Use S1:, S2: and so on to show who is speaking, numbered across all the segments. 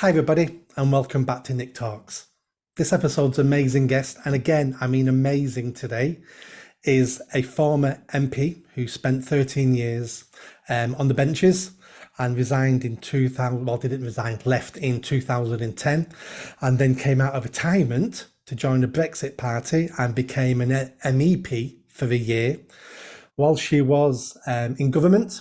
S1: Hi, everybody, and welcome back to Nick Talks. This episode's amazing guest, and again, I mean amazing today, is a former MP who spent 13 years on the benches and resigned in 2000, well, didn't resign, left in 2010, and then came out of retirement to join the Brexit Party and became an MEP for a year. While she was in government,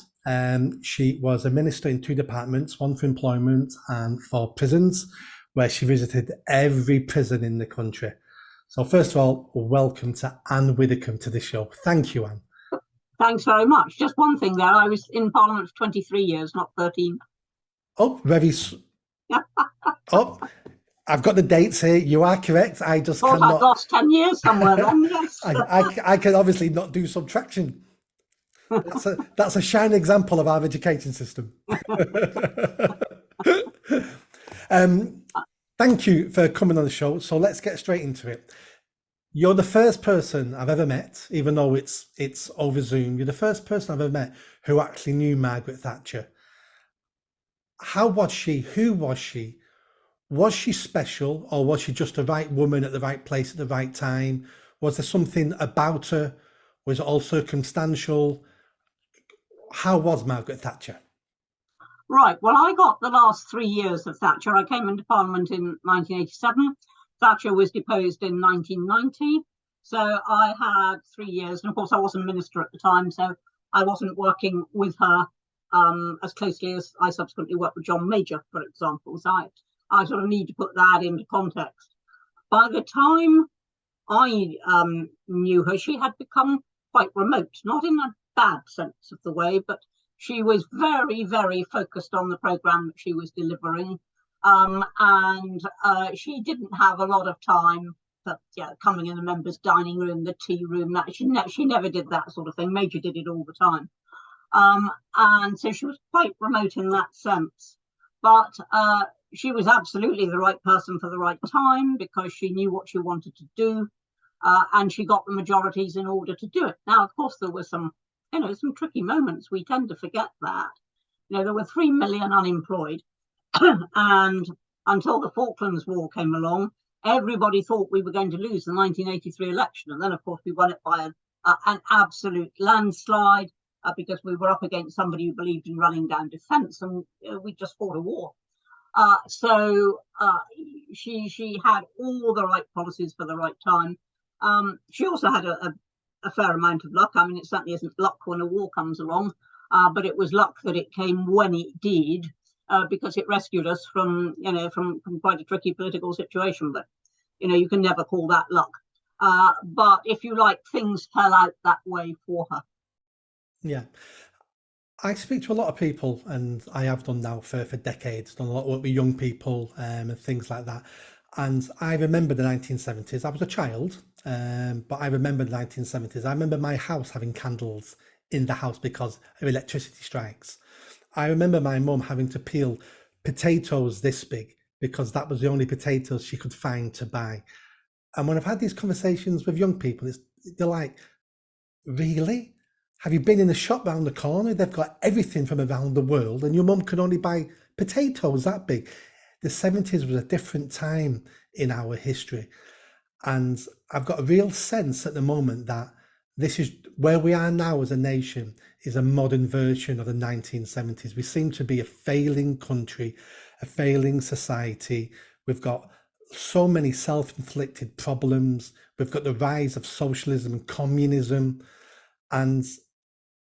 S1: she was a minister in two departments, one for employment and for prisons, where she visited every prison in the country. So first of all, welcome to Anne Widdecombe to the show. Thank you, Anne.
S2: Thanks very much. Just one thing there, I was in Parliament for 23 years, not 13.
S1: Oh, oh, I've got the dates here. You are correct. I just cannot.
S2: I've lost 10 years somewhere then, yes.
S1: I can obviously not do subtraction. That's a shining example of our education system. Thank you for coming on the show. So let's get straight into it. You're the first person I've ever met, even though it's over Zoom. You're the first person I've ever met who actually knew Margaret Thatcher. How was she? Who was she? Was she special, or was she just the right woman at the right place at the right time? Was there something about her? Was it all circumstantial? How was Margaret Thatcher?
S2: Right, well, I got the last 3 years of Thatcher. I came into Parliament in 1987. Thatcher was deposed in 1990. So I had 3 years. And of course, I wasn't a minister at the time, so I wasn't working with her as closely as I subsequently worked with John Major, for example. So I sort of need to put that into context. By the time I knew her, she had become quite remote, not in a bad sense of the way, but she was very, very focused on the programme that she was delivering. And she didn't have a lot of time for coming in the members' dining room, the tea room. That she never did that sort of thing. Major did it all the time. And so she was quite remote in that sense. But she was absolutely the right person for the right time, because she knew what she wanted to do. And she got the majorities in order to do it. Now, of course, there were some tricky moments. We tend to forget that. There were 3 million unemployed. And until the Falklands War came along, everybody thought we were going to lose the 1983 election. And then, of course, we won it by an absolute landslide, because we were up against somebody who believed in running down defence, and we just fought a war. So she had all the right policies for the right time. She also had a fair amount of luck. I mean, it certainly isn't luck when a war comes along, but it was luck that it came when it did, because it rescued us from quite a tricky political situation. But you can never call that luck. But if you like, things fell out that way for her.
S1: Yeah. I speak to a lot of people, and I have done now for decades, done a lot of work with young people and things like that. And I remember the 1970s. I was a child, but I remember the 1970s. I remember my house having candles in the house because of electricity strikes. I remember my mum having to peel potatoes this big because that was the only potatoes she could find to buy. And when I've had these conversations with young people, they're like, really? Have you been in a shop round the corner? They've got everything from around the world, and your mum can only buy potatoes that big. The 70s was a different time in our history. And I've got a real sense at the moment that this is where we are now as a nation, is a modern version of the 1970s. We seem to be a failing country, a failing society. We've got so many self-inflicted problems. We've got the rise of socialism and communism. And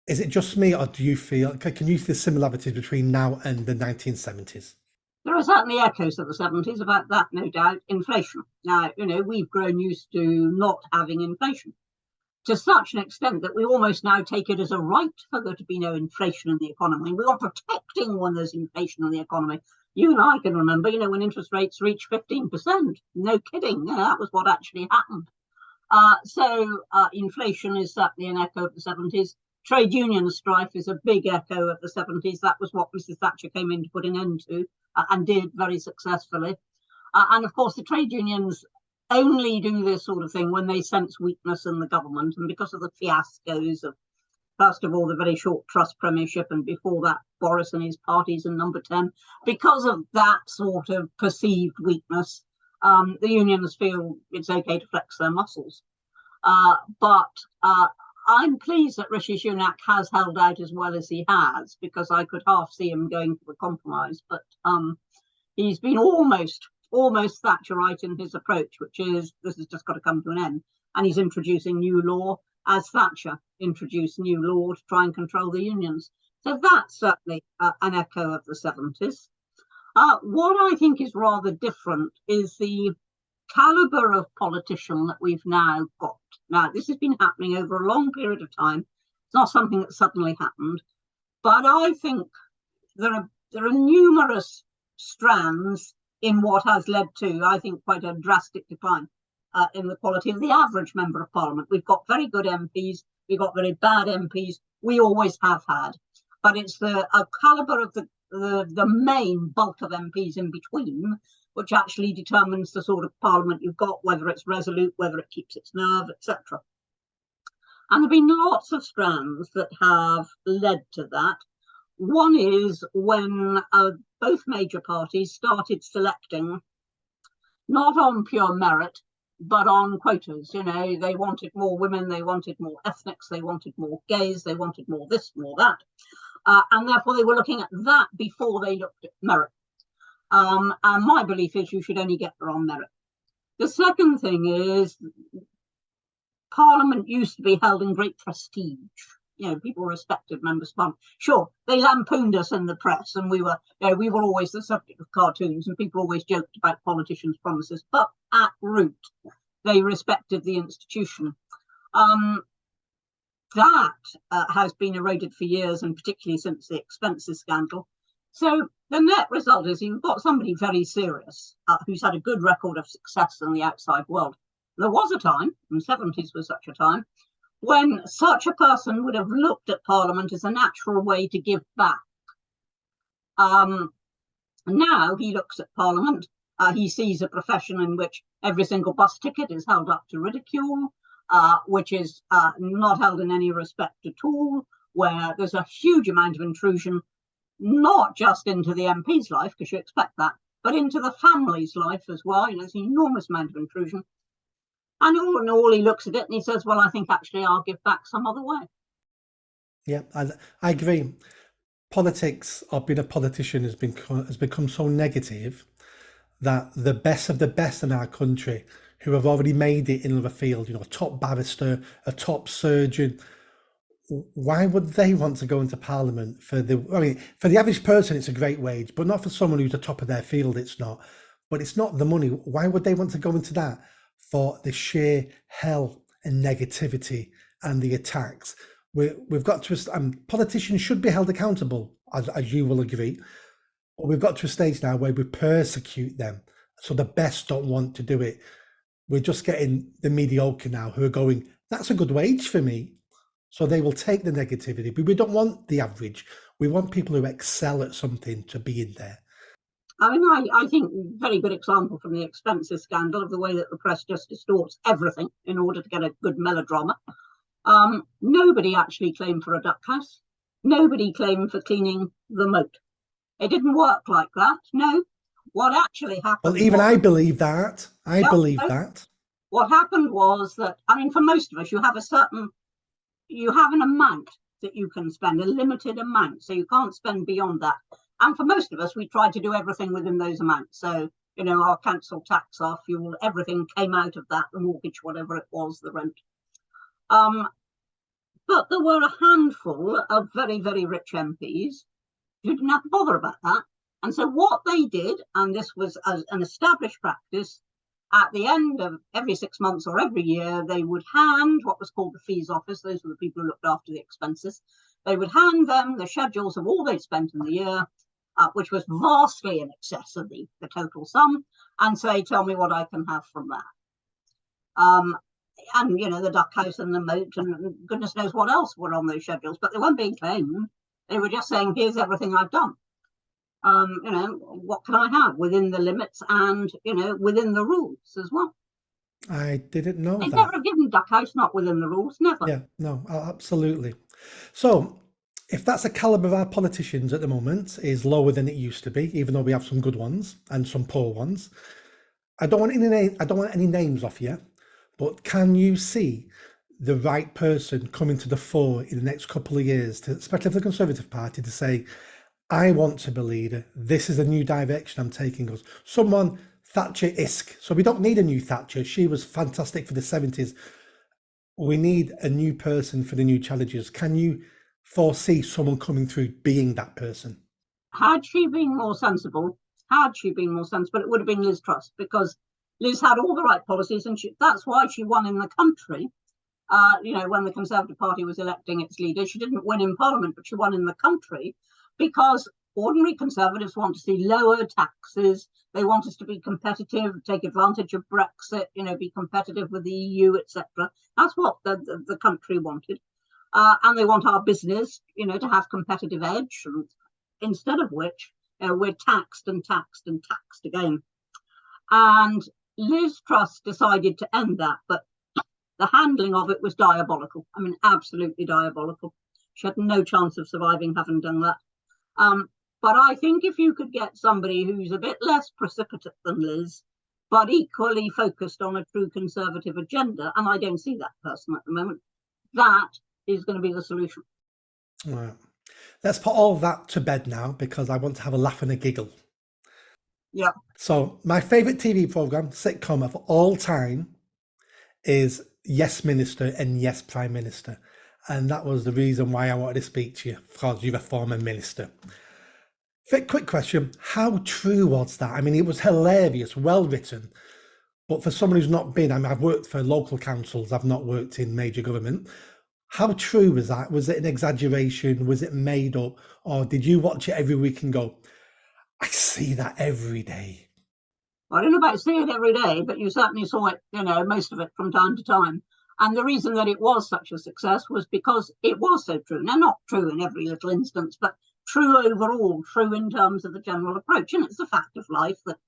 S1: is it just me, or do you feel, can you see the similarities between now and the 1970s?
S2: There are certainly echoes of the 70s about that, no doubt. Inflation. Now, we've grown used to not having inflation to such an extent that we almost now take it as a right for there to be no inflation in the economy. We are protecting when there's inflation in the economy. You and I can remember, when interest rates reached 15%. No kidding. That was what actually happened. So inflation is certainly an echo of the 70s. Trade union strife is a big echo of the 70s. That was what Mrs. Thatcher came in to put an end to, and did very successfully. And of course, the trade unions only do this sort of thing when they sense weakness in the government, and because of the fiascos of First of all, the very short Truss premiership, and before that, Boris and his parties in number 10. Because of that sort of perceived weakness, the unions feel it's okay to flex their muscles. But I'm pleased that Rishi Sunak has held out as well as he has, because I could half see him going for a compromise. But he's been almost Thatcherite in his approach, which is this has just got to come to an end. And he's introducing new law as Thatcher introduced new law to try and control the unions. So that's certainly an echo of the 70s. What I think is rather different is the caliber of politician that we've now got. Now, this has been happening over a long period of time. It's not something that suddenly happened, but I think there are numerous strands in what has led to, I think, quite a drastic decline in the quality of the average member of parliament. We've got very good MPs, we've got very bad MPs, we always have had, but it's the caliber of the main bulk of MPs in between which actually determines the sort of parliament you've got, whether it's resolute, whether it keeps its nerve, etc. And there have been lots of strands that have led to that. One is when both major parties started selecting, not on pure merit, but on quotas. You know, they wanted more women, they wanted more ethnics, they wanted more gays, they wanted more this, more that. And therefore they were looking at that before they looked at merit. And my belief is you should only get there on merit. The second thing is Parliament used to be held in great prestige. You know, people respected members of Parliament. Sure, they lampooned us in the press, and we were always the subject of cartoons, and people always joked about politicians' promises. But at root, they respected the institution. That has been eroded for years, and particularly since the expenses scandal. So the net result is you've got somebody very serious who's had a good record of success in the outside world. There was a time, and the 70s was such a time, when such a person would have looked at Parliament as a natural way to give back. Now he looks at Parliament, he sees a profession in which every single bus ticket is held up to ridicule, which is not held in any respect at all, where there's a huge amount of intrusion, not just into the MP's life, because you expect that, but into the family's life as well. You know, there's an enormous amount of intrusion. And all in all, he looks at it and he says, well, I think actually I'll give back some other way.
S1: Yeah, I agree. Politics, or being a politician, has become so negative that the best of the best in our country, who have already made it in another field, you know, a top barrister, a top surgeon, why would they want to go into Parliament for the average person, it's a great wage, but not for someone who's the top of their field, it's not. But it's not the money. Why would they want to go into that? For the sheer hell and negativity and the attacks. We've got to, politicians should be held accountable, as you will agree, but we've got to a stage now where we persecute them. So the best don't want to do it. We're just getting the mediocre now who are going, that's a good wage for me. So they will take the negativity, but we don't want the average. We want people who excel at something to be in there.
S2: I mean, I think very good example from the expenses scandal of the way that the press just distorts everything in order to get a good melodrama. Nobody actually claimed for a duck house. Nobody claimed for cleaning the moat. It didn't work like that. No. What actually happened?
S1: Well, even I believe that. I believe that.
S2: What happened was that, I mean, for most of us, you have an amount that you can spend, a limited amount, so you can't spend beyond that. And for most of us, we tried to do everything within those amounts. So, you know, our council tax, our fuel, everything came out of that, the mortgage, whatever it was, the rent. But there were a handful of very, very rich MPs who didn't have to bother about that. And so what they did, and this was an established practice, at the end of every 6 months or every year, they would hand what was called the fees office. Those were the people who looked after the expenses. They would hand them the schedules of all they'd spent in the year, which was vastly in excess of the total sum, and say, tell me what I can have from that. And, you know, the duck house and the moat and goodness knows what else were on those schedules, but they weren't being claimed. They were just saying, here's everything I've done. You know, what can I have within the limits and, you know, within the rules as well.
S1: I didn't know
S2: They've
S1: that.
S2: never given duck house not within the rules, never.
S1: Yeah, no, absolutely. So, if that's the caliber of our politicians at the moment is lower than it used to be, even though we have some good ones and some poor ones, I don't want any names off you, but can you see the right person coming to the fore in the next couple of years, to, especially for the Conservative Party, to say, I want to be leader. This is a new direction I'm taking us. Someone Thatcher-esque. So we don't need a new Thatcher. She was fantastic for the 70s. We need a new person for the new challenges. Can you foresee someone coming through being that person?
S2: Had she been more sensible, it would have been Liz Truss, because Liz had all the right policies, and that's why she won in the country. When the Conservative Party was electing its leader, she didn't win in Parliament, but she won in the country because ordinary Conservatives want to see lower taxes. They want us to be competitive, take advantage of Brexit, be competitive with the EU, etc. That's what the country wanted. And they want our business, to have competitive edge. And instead of which, we're taxed and taxed and taxed again. And Liz Truss decided to end that, but the handling of it was diabolical. I mean, absolutely diabolical. She had no chance of surviving having done that. But I think if you could get somebody who's a bit less precipitate than Liz, but equally focused on a true Conservative agenda, and I don't see that person at the moment, that is going to be the solution.
S1: Right. Let's put all that to bed now, because I want to have a laugh and a giggle.
S2: Yeah.
S1: So my favourite TV programme, sitcom of all time, is Yes Minister and Yes Prime Minister. And that was the reason why I wanted to speak to you, because you're a former minister. Quick question, how true was that? I mean, it was hilarious, well written, but for someone who's not been, I've worked for local councils, I've not worked in major government. How true was that? Was it an exaggeration? Was it made up? Or did you watch it every week and go, I see that every day?
S2: I don't know about seeing it every day, but you certainly saw it, most of it from time to time. And the reason that it was such a success was because it was so true. Now, not true in every little instance, but true overall, true in terms of the general approach. And it's a fact of life that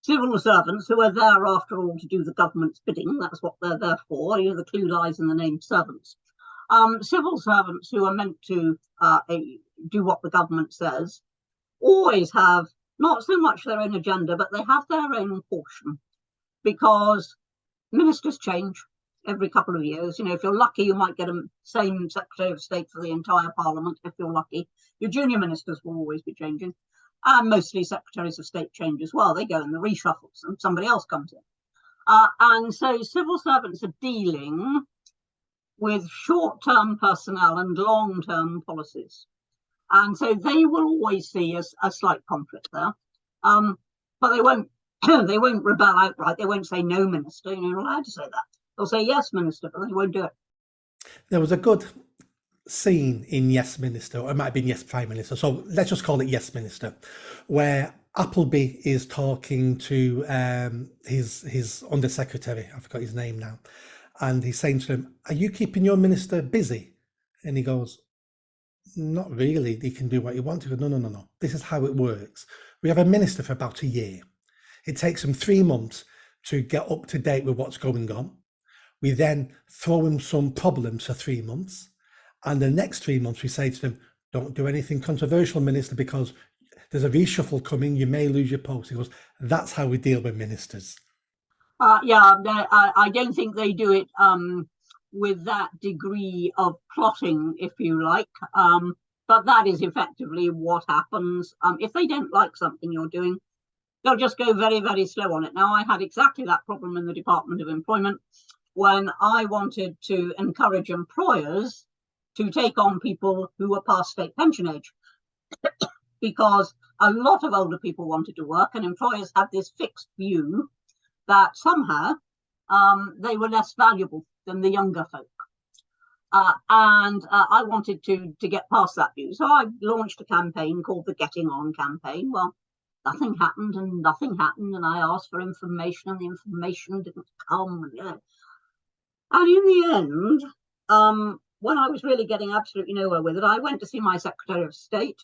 S2: civil servants, who are there after all to do the government's bidding, that's what they're there for, the clue lies in the name servants. Civil servants who are meant to do what the government says always have not so much their own agenda, but they have their own portion, because ministers change every couple of years. If you're lucky, you might get a same Secretary of State for the entire Parliament. If you're lucky, your junior ministers will always be changing. And mostly Secretaries of State change as well. They go in the reshuffles and somebody else comes in. And so civil servants are dealing with short-term personnel and long-term policies. And so they will always see a slight conflict there. But they won't they won't rebel outright. They won't say no, minister. You're not allowed to say that. They'll say yes, minister, but they won't do it.
S1: There was a good scene in Yes Minister, or it might have been Yes Prime Minister, so let's just call it Yes Minister, where Appleby is talking to his undersecretary, I forgot his name now, and he's saying to him, are you keeping your minister busy? And he goes, not really, he can do what he wants. He goes, no, this is how it works. We have a minister for about a year. It takes him 3 months to get up to date with what's going on. We then throw him some problems for 3 months. And the next 3 months, we say to them, don't do anything controversial, minister, because there's a reshuffle coming. You may lose your post. He goes, that's how we deal with ministers.
S2: I don't think they do it with that degree of plotting, if you like. But that is effectively what happens. If they don't like something you're doing, they'll just go very, very slow on it. Now, I had exactly that problem in the Department of Employment when I wanted to encourage employers to take on people who were past state pension age, because a lot of older people wanted to work, and employers had this fixed view that somehow they were less valuable than the younger folk. And I wanted to get past that view. So I launched a campaign called the Getting On campaign. Well, nothing happened, and I asked for information, and the information didn't come. And in the end, when I was really getting absolutely nowhere with it, I went to see my Secretary of State,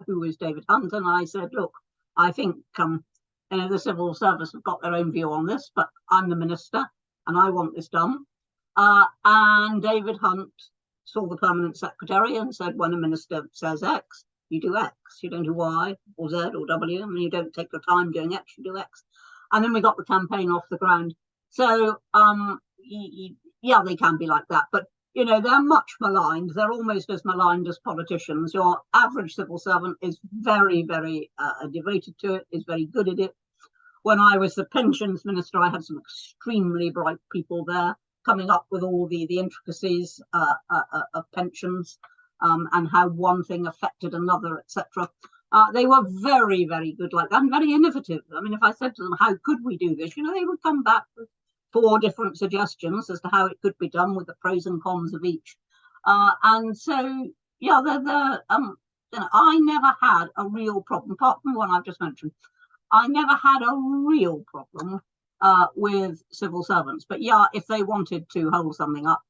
S2: who was David Hunt, and I said, look, I think the civil service have got their own view on this, but I'm the minister and I want this done. And David Hunt saw the permanent secretary and said, when a minister says X, you do X, you don't do Y or Z or W, and you don't take your time doing X, you do X. And then we got the campaign off the ground. So, yeah, they can be like that. But, you know, they're much maligned. They're almost as maligned as politicians. Your average civil servant is very, very devoted to it, is very good at it. When I was the pensions minister, I had some extremely bright people there coming up with all the intricacies of pensions and how one thing affected another, etc. They were very, very good like that and very innovative. I mean, if I said to them, how could we do this? You know, they would come back with 4 different suggestions as to how it could be done with the pros and cons of each. And so, yeah, you know, I never had a real problem, apart from the one I've just mentioned. I never had a real problem with civil servants. But yeah, if they wanted to hold something up,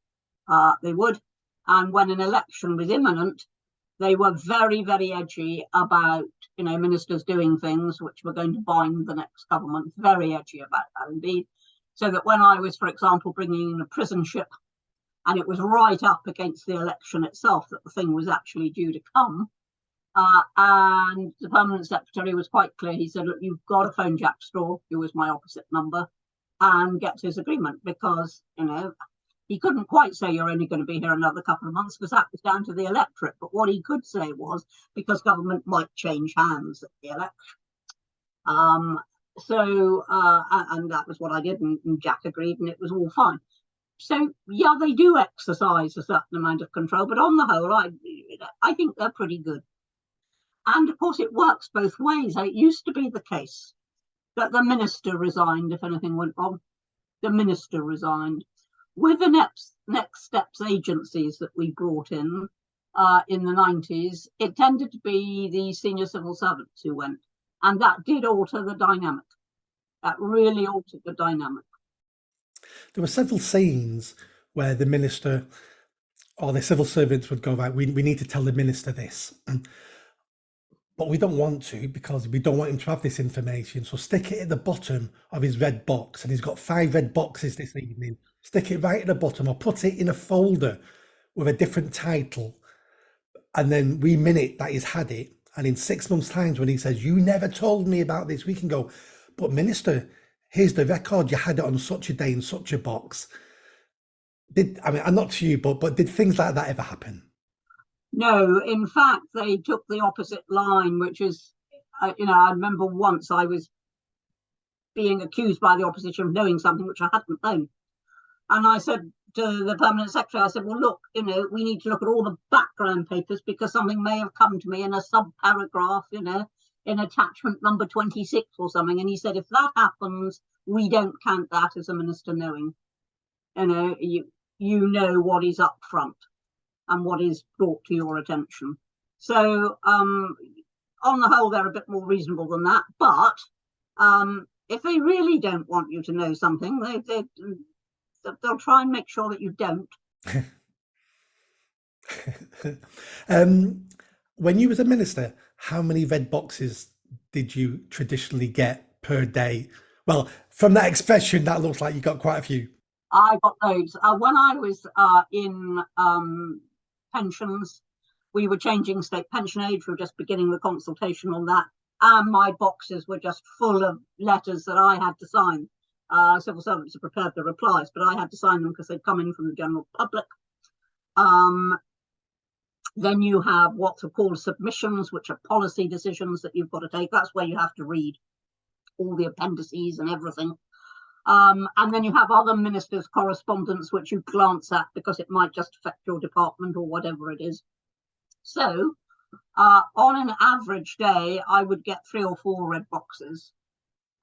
S2: they would. And when an election was imminent, they were very, very edgy about, you know, ministers doing things which were going to bind the next government. Very edgy about that indeed. So that when I was, for example, bringing in a prison ship, and it was right up against the election itself that the thing was actually due to come, and the permanent secretary was quite clear. He said, look, you've got to phone Jack Straw, who was my opposite number, and get his agreement, because, you know, he couldn't quite say you're only going to be here another couple of months, because that was down to the electorate. But what he could say was, because government might change hands at the election. And that was what I did, and Jack agreed, and it was all fine. So, yeah, they do exercise a certain amount of control, but on the whole, I think they're pretty good. And of course, it works both ways. It used to be the case that the minister resigned if anything went wrong. The minister resigned. With the next steps agencies that we brought in the 90s, it tended to be the senior civil servants who went. And that did alter the dynamic. That really altered the dynamic.
S1: There were several scenes where the minister or the civil servants would go, right, we need to tell the minister this. But we don't want to, because we don't want him to have this information. So stick it at the bottom of his red box. And he's got 5 red boxes this evening. Stick it right at the bottom, or put it in a folder with a different title. And then we minute that he's had it. And in 6 months' time, when he says, you never told me about this, we can go, but minister, here's the record. You had it on such a day in such a box. I'm not to you, but did things like that ever happen?
S2: No, in fact, they took the opposite line, which is, you know, I remember once I was being accused by the opposition of knowing something which I hadn't known. And I said to the permanent secretary, I said, well, look, you know, we need to look at all the background papers, because something may have come to me in a sub-paragraph, you know, in attachment number 26 or something. And he said, if that happens, we don't count that as a minister knowing. You know, you know what is up front and what is brought to your attention. So on the whole, they're a bit more reasonable than that. But if they really don't want you to know something, they'll try and make sure that you don't.
S1: When you was a minister, how many red boxes did you traditionally get per day? Well, from that expression, that looks like you got quite a few.
S2: I got loads. When I was in pensions, we were changing state pension age. We were just beginning the consultation on that. And my boxes were just full of letters that I had to sign. Civil servants had prepared the replies, but I had to sign them because they'd come in from the general public. Then you have what's called submissions, which are policy decisions that you've got to take. That's where you have to read all the appendices and everything. And then you have other ministers' correspondence, which you glance at because it might just affect your department or whatever it is. So on an average day, I would get 3 or 4 red boxes.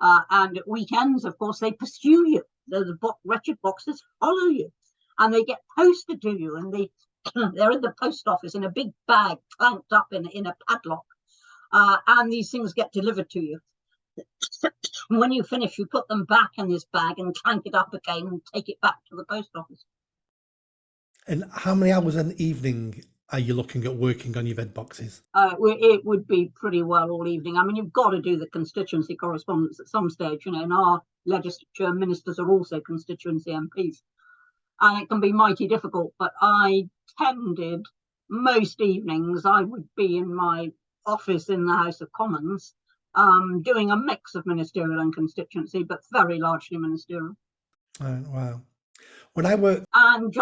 S2: And at weekends, of course, they pursue you. The wretched boxes follow you, and they get posted to you, and they're in the post office in a big bag clamped up in a padlock, and these things get delivered to you. When you finish, you put them back in this bag and clank it up again and take it back to the post office.
S1: And how many hours an evening are you looking at working on your red boxes?
S2: It would be pretty well all evening. I mean, you've got to do the constituency correspondence at some stage. You know, in our legislature, ministers are also constituency MPs. and it can be mighty difficult. But I tended, most evenings, I would be in my office in the House of Commons, doing a mix of ministerial and constituency, but very largely ministerial.
S1: Wow. When I worked,
S2: And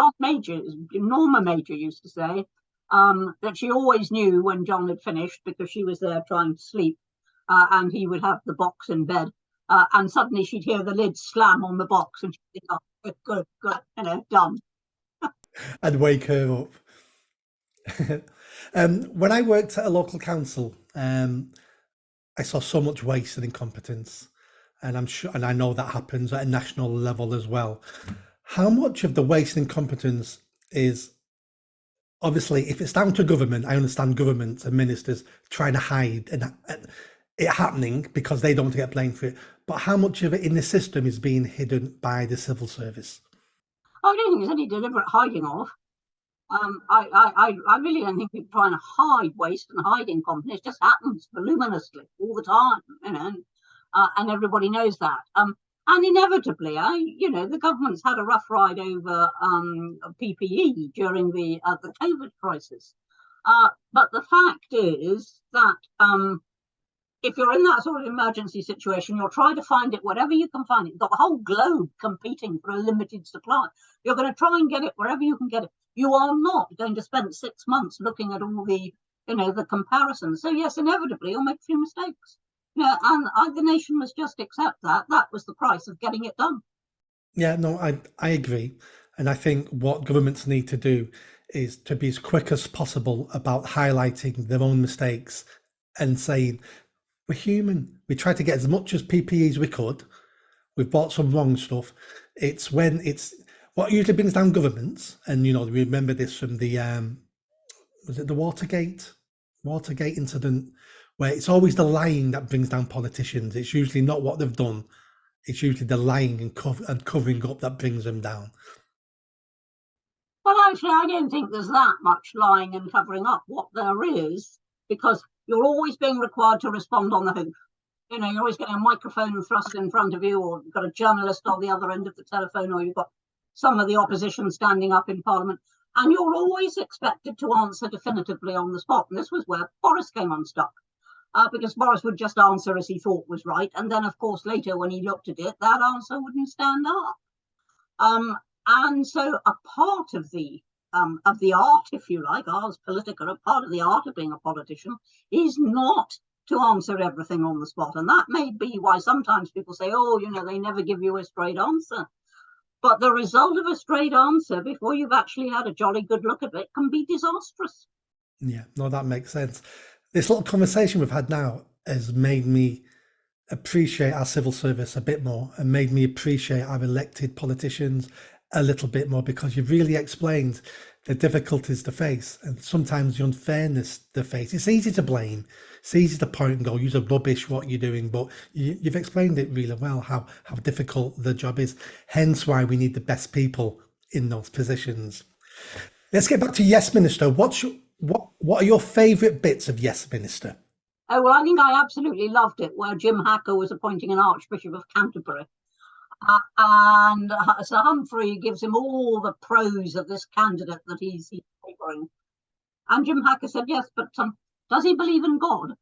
S2: Norma Major used to say that she always knew when John had finished because she was there trying to sleep, and he would have the box in bed, and suddenly she'd hear the lid slam on the box, and she'd think, "Oh, good, done."
S1: I'd wake her up. When I worked at a local council, I saw so much waste and incompetence, and I'm sure, and I know that happens at a national level as well. How much of the waste and incompetence is, obviously, if it's down to government, I understand government and ministers trying to hide and it happening because they don't want to get blamed for it. But how much of it in the system is being hidden by the civil service?
S2: I don't think there's any deliberate hiding of. I really don't think people trying to hide waste and hide incompetence. It just happens voluminously all the time, and everybody knows that. And inevitably, the government's had a rough ride over PPE during the COVID crisis. But the fact is that if you're in that sort of emergency situation, you'll try to find it wherever you can find it. You've got the whole globe competing for a limited supply. You're going to try and get it wherever you can get it. You are not going to spend 6 months looking at all the, the comparisons. So yes, inevitably you'll make a few mistakes. And the nation must just accept that. That was the price of getting it done.
S1: Yeah, no, I agree. And I think what governments need to do is to be as quick as possible about highlighting their own mistakes and saying, we're human. We try to get as much as PPE as we could. We've bought some wrong stuff. It's when it's what usually brings down governments. And, we remember this from the, was it the Watergate incident, where it's always the lying that brings down politicians. It's usually not what they've done. It's usually the lying and covering up that brings them down.
S2: Well, actually, I don't think there's that much lying and covering up. What there is, because you're always being required to respond on the hoof. You're always getting a microphone thrust in front of you, or you've got a journalist on the other end of the telephone, or you've got some of the opposition standing up in Parliament, and you're always expected to answer definitively on the spot. And this was where Boris came unstuck, because Boris would just answer as he thought was right. And then, of course, later when he looked at it, that answer wouldn't stand up. And so a part of the art, if you like, ars politica, a part of the art of being a politician is not to answer everything on the spot. And that may be why sometimes people say, they never give you a straight answer. But the result of a straight answer, before you've actually had a jolly good look at it, can be disastrous.
S1: Yeah, no, that makes sense. This little conversation we've had now has made me appreciate our civil service a bit more and made me appreciate our elected politicians a little bit more, because you've really explained the difficulties they face and sometimes the unfairness they face. It's easy to blame. It's easy to point and go, you're rubbish what you're doing, but you've explained it really well, how difficult the job is. Hence why we need the best people in those positions. Let's get back to Yes Minister. What are your favourite bits of Yes Minister?
S2: Oh, well, I think I absolutely loved it where Jim Hacker was appointing an Archbishop of Canterbury. And Sir Humphrey gives him all the pros of this candidate that he's favouring. And Jim Hacker said, yes, but does he believe in God?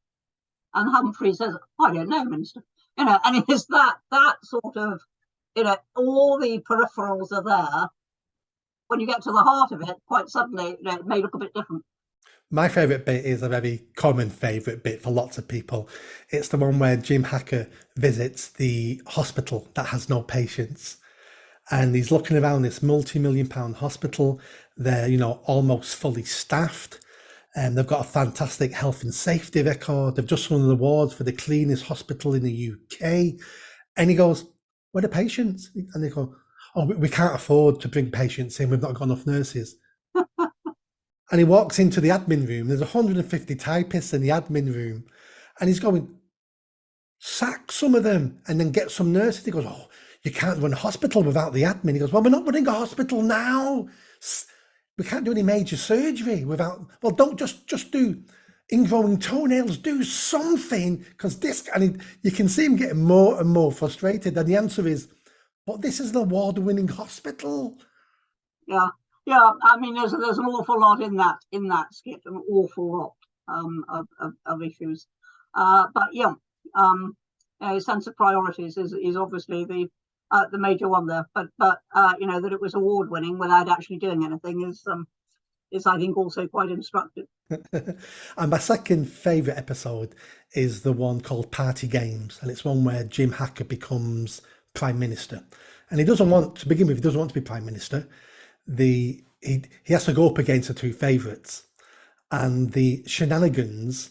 S2: And Humphrey says, I don't know, Minister. And it is that sort of, all the peripherals are there. When you get to the heart of it, quite suddenly, it may look a bit different.
S1: My favourite bit is a very common favourite bit for lots of people. It's the one where Jim Hacker visits the hospital that has no patients. And he's looking around this multi-million-pound hospital. They're, almost fully staffed. And they've got a fantastic health and safety record. They've just won an award for the cleanest hospital in the UK. And he goes, where are the patients? And they go, oh, we can't afford to bring patients in. We've not got enough nurses. And he walks into the admin room. There's 150 typists in the admin room. And he's going, sack some of them and then get some nurses. He goes, oh, you can't run a hospital without the admin. He goes, well, we're not running a hospital now. We can't do any major surgery without, well, don't just do ingrowing toenails, do something, because this, and you can see him getting more and more frustrated. And the answer is, but this is an award-winning hospital.
S2: yeah, yeah. I mean, there's an awful lot in that skit, an awful lot of issues. But yeah, sense of priorities is obviously the major one there. But you know, that it was award winning without actually doing anything is I think also quite instructive.
S1: And my second favourite episode is the one called Party Games, and it's one where Jim Hacker becomes Prime Minister. And he doesn't want to begin with, he doesn't want to be Prime Minister. He has to go up against the two favourites. And the shenanigans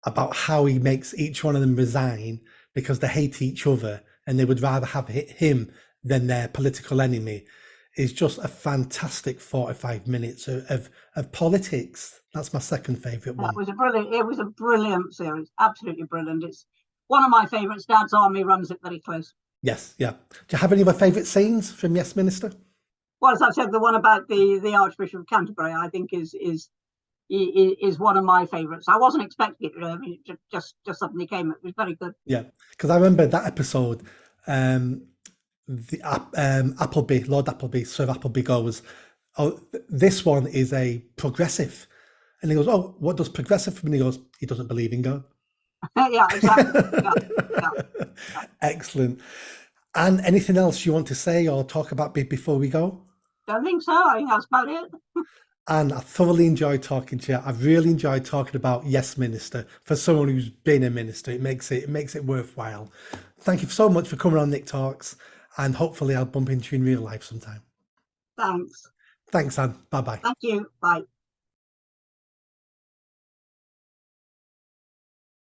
S1: about how he makes each one of them resign because they hate each other and they would rather have him than their political enemy is just a fantastic 45 minutes of politics. That's my second favourite one.
S2: It was a brilliant series, absolutely brilliant. It's one of my favourites. Dad's Army runs it very close.
S1: Yes, yeah. Do you have any other favourite scenes from Yes Minister?
S2: Well, as I said, the one about the Archbishop of Canterbury, I think is one of my favourites. I wasn't expecting it. I mean, it just suddenly came. It was very good.
S1: Yeah, because I remember that episode. Appleby, Lord Appleby, Sir Appleby goes, "Oh, this one is a progressive," and he goes, "Oh, what does progressive mean?" He goes, "He doesn't believe in God."
S2: Yeah, exactly. Yeah.
S1: Excellent. And anything else you want to say or talk about before we go?
S2: Don't think so. I think that's about it.
S1: And I thoroughly enjoyed talking to you. I've really enjoyed talking about Yes Minister for someone who's been a minister. It makes it worthwhile. Thank you so much for coming on Nick Talks, and hopefully I'll bump into you in real life sometime.
S2: Thanks.
S1: Thanks, Anne. Bye bye.
S2: Thank you. Bye.